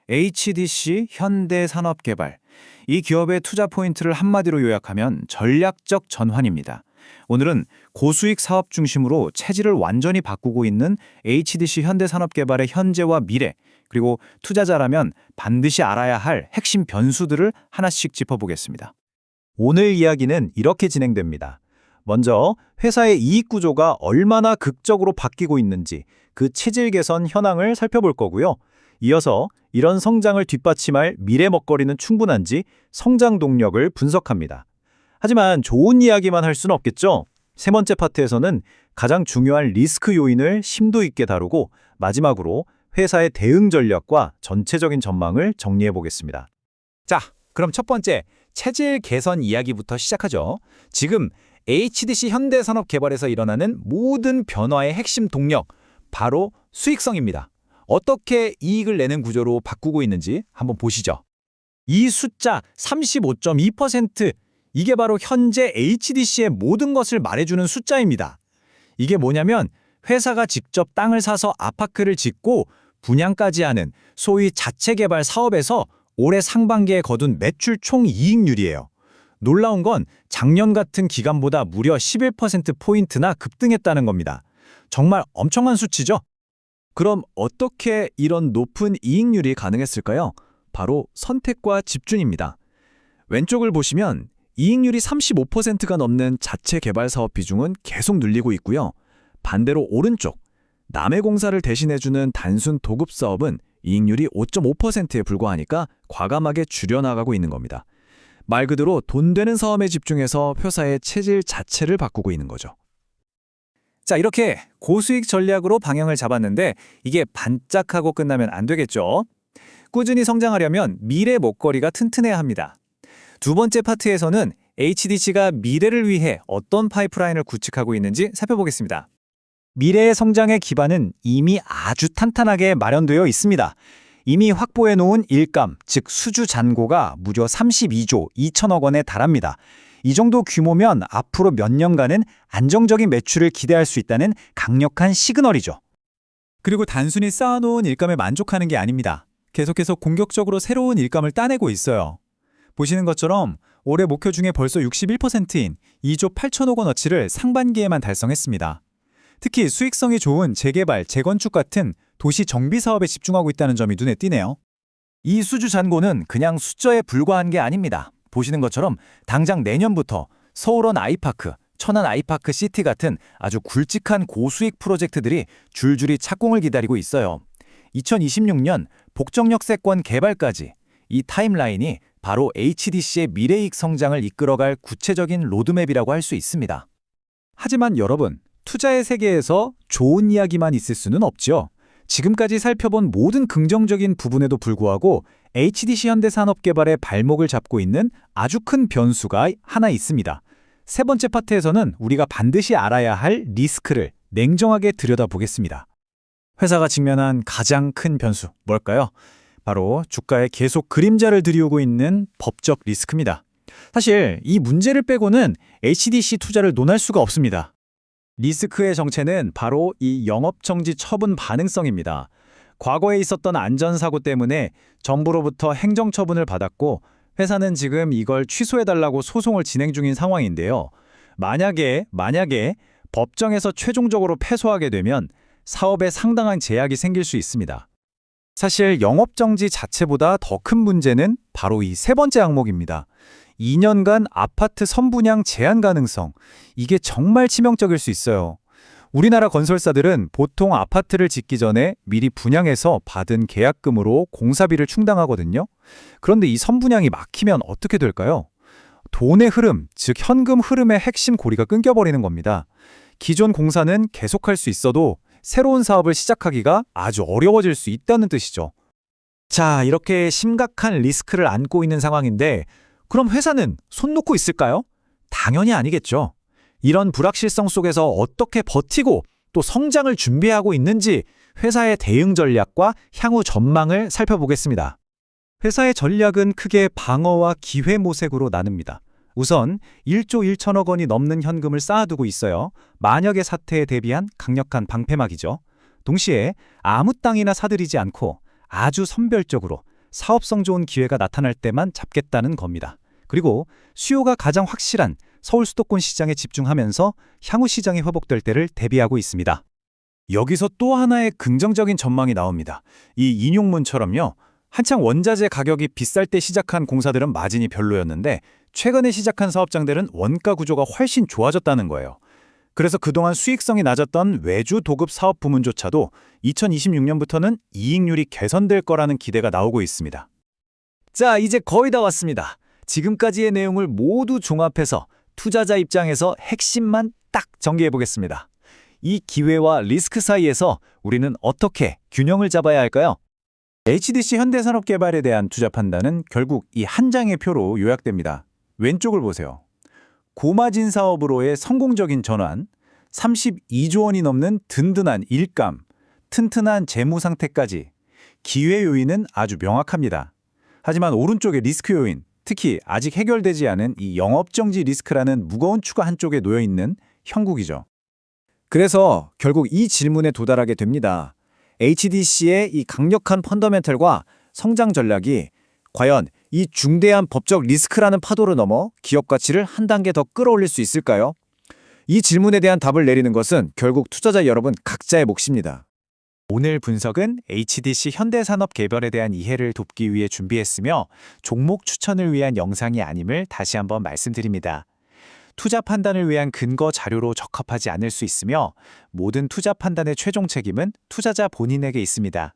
HDC 현대산업개발. 이 기업의 투자 포인트를 한마디로 요약하면 전략적 전환입니다. 오늘은 고수익 사업 중심으로 체질을 완전히 바꾸고 있는 HDC 현대산업개발의 현재와 미래, 그리고 투자자라면 반드시 알아야 할 핵심 변수들을 하나씩 짚어보겠습니다. 오늘 이야기는 이렇게 진행됩니다. 먼저 회사의 이익 구조가 얼마나 극적으로 바뀌고 있는지 그 체질 개선 현황을 살펴볼 거고요. 이어서 이런 성장을 뒷받침할 미래 먹거리는 충분한지 성장 동력을 분석합니다. 하지만 좋은 이야기만 할 수는 없겠죠? 세 번째 파트에서는 가장 중요한 리스크 요인을 심도 있게 다루고 마지막으로 회사의 대응 전략과 전체적인 전망을 정리해 보겠습니다. 자, 그럼 첫 번째, 체질 개선 이야기부터 시작하죠. 지금 HDC 현대산업개발에서 일어나는 모든 변화의 핵심 동력, 바로 수익성입니다. 어떻게 이익을 내는 구조로 바꾸고 있는지 한번 보시죠. 이 숫자 35.2%, 이게 바로 현재 HDC의 모든 것을 말해주는 숫자입니다. 이게 뭐냐면 회사가 직접 땅을 사서 아파트를 짓고 분양까지 하는 소위 자체 개발 사업에서 올해 상반기에 거둔 매출 총 이익률이에요. 놀라운 건 작년 같은 기간보다 무려 11%포인트나 급등했다는 겁니다. 정말 엄청난 수치죠? 그럼 어떻게 이런 높은 이익률이 가능했을까요? 바로 선택과 집중입니다. 왼쪽을 보시면 이익률이 35%가 넘는 자체 개발 사업 비중은 계속 늘리고 있고요. 반대로 오른쪽, 남의 공사를 대신해주는 단순 도급 사업은 이익률이 5.5%에 불과하니까 과감하게 줄여나가고 있는 겁니다. 말 그대로 돈 되는 사업에 집중해서 회사의 체질 자체를 바꾸고 있는 거죠. 자, 이렇게 고수익 전략으로 방향을 잡았는데 이게 반짝하고 끝나면 안 되겠죠? 꾸준히 성장하려면 미래 먹거리가 튼튼해야 합니다. 두 번째 파트에서는 HDC가 미래를 위해 어떤 파이프라인을 구축하고 있는지 살펴보겠습니다. 미래의 성장의 기반은 이미 아주 탄탄하게 마련되어 있습니다. 이미 확보해놓은 일감, 즉 수주 잔고가 무려 32조 2천억 원에 달합니다. 이 정도 규모면 앞으로 몇 년간은 안정적인 매출을 기대할 수 있다는 강력한 시그널이죠. 그리고 단순히 쌓아놓은 일감에 만족하는 게 아닙니다. 계속해서 공격적으로 새로운 일감을 따내고 있어요. 보시는 것처럼 올해 목표 중에 벌써 61%인 2조 8천억 원어치를 상반기에만 달성했습니다. 특히 수익성이 좋은 재개발, 재건축 같은 도시 정비 사업에 집중하고 있다는 점이 눈에 띄네요. 이 수주 잔고는 그냥 숫자에 불과한 게 아닙니다. 보시는 것처럼 당장 내년부터 서울원 아이파크, 천안 아이파크 시티 같은 아주 굵직한 고수익 프로젝트들이 줄줄이 착공을 기다리고 있어요. 2026년 복정역세권 개발까지 이 타임라인이 바로 HDC의 미래이익 성장을 이끌어갈 구체적인 로드맵이라고 할 수 있습니다. 하지만 여러분, 투자의 세계에서 좋은 이야기만 있을 수는 없죠. 지금까지 살펴본 모든 긍정적인 부분에도 불구하고 HDC 현대산업개발의 발목을 잡고 있는 아주 큰 변수가 하나 있습니다. 세 번째 파트에서는 우리가 반드시 알아야 할 리스크를 냉정하게 들여다보겠습니다. 회사가 직면한 가장 큰 변수, 뭘까요? 바로 주가에 계속 그림자를 들이우고 있는 법적 리스크입니다. 사실 이 문제를 빼고는 HDC 투자를 논할 수가 없습니다. 리스크의 정체는 바로 이 영업정지 처분 반응성입니다. 과거에 있었던 안전사고 때문에 정부로부터 행정처분을 받았고 회사는 지금 이걸 취소해달라고 소송을 진행 중인 상황인데요. 만약에 법정에서 최종적으로 패소하게 되면 사업에 상당한 제약이 생길 수 있습니다. 사실 영업정지 자체보다 더 큰 문제는 바로 이 세 번째 항목입니다. 2년간 아파트 선분양 제한 가능성, 이게 정말 치명적일 수 있어요. 우리나라 건설사들은 보통 아파트를 짓기 전에 미리 분양해서 받은 계약금으로 공사비를 충당하거든요. 그런데 이 선분양이 막히면 어떻게 될까요? 돈의 흐름, 즉 현금 흐름의 핵심 고리가 끊겨버리는 겁니다. 기존 공사는 계속할 수 있어도 새로운 사업을 시작하기가 아주 어려워질 수 있다는 뜻이죠. 자, 이렇게 심각한 리스크를 안고 있는 상황인데 그럼 회사는 손 놓고 있을까요? 당연히 아니겠죠. 이런 불확실성 속에서 어떻게 버티고 또 성장을 준비하고 있는지 회사의 대응 전략과 향후 전망을 살펴보겠습니다. 회사의 전략은 크게 방어와 기회 모색으로 나눕니다. 우선 1조 1천억 원이 넘는 현금을 쌓아두고 있어요. 만약의 사태에 대비한 강력한 방패막이죠. 동시에 아무 땅이나 사들이지 않고 아주 선별적으로 사업성 좋은 기회가 나타날 때만 잡겠다는 겁니다. 그리고 수요가 가장 확실한 서울 수도권 시장에 집중하면서 향후 시장이 회복될 때를 대비하고 있습니다. 여기서 또 하나의 긍정적인 전망이 나옵니다. 이 인용문처럼요. 한창 원자재 가격이 비쌀 때 시작한 공사들은 마진이 별로였는데 최근에 시작한 사업장들은 원가 구조가 훨씬 좋아졌다는 거예요. 그래서 그동안 수익성이 낮았던 외주 도급 사업 부문조차도 2026년부터는 이익률이 개선될 거라는 기대가 나오고 있습니다. 자, 이제 거의 다 왔습니다. 지금까지의 내용을 모두 종합해서 투자자 입장에서 핵심만 딱 정리해 보겠습니다. 이 기회와 리스크 사이에서 우리는 어떻게 균형을 잡아야 할까요? HDC 현대산업개발에 대한 투자 판단은 결국 이 한 장의 표로 요약됩니다. 왼쪽을 보세요. 고마진 사업으로의 성공적인 전환, 32조 원이 넘는 든든한 일감, 튼튼한 재무 상태까지 기회 요인은 아주 명확합니다. 하지만 오른쪽의 리스크 요인, 특히 아직 해결되지 않은 이 영업정지 리스크라는 무거운 추가 한쪽에 놓여 있는 형국이죠. 그래서 결국 이 질문에 도달하게 됩니다. HDC의 이 강력한 펀더멘털과 성장 전략이 과연 이 중대한 법적 리스크라는 파도를 넘어 기업 가치를 한 단계 더 끌어올릴 수 있을까요? 이 질문에 대한 답을 내리는 것은 결국 투자자 여러분 각자의 몫입니다. 오늘 분석은 HDC 현대산업개발에 대한 이해를 돕기 위해 준비했으며 종목 추천을 위한 영상이 아님을 다시 한번 말씀드립니다. 투자 판단을 위한 근거 자료로 적합하지 않을 수 있으며 모든 투자 판단의 최종 책임은 투자자 본인에게 있습니다.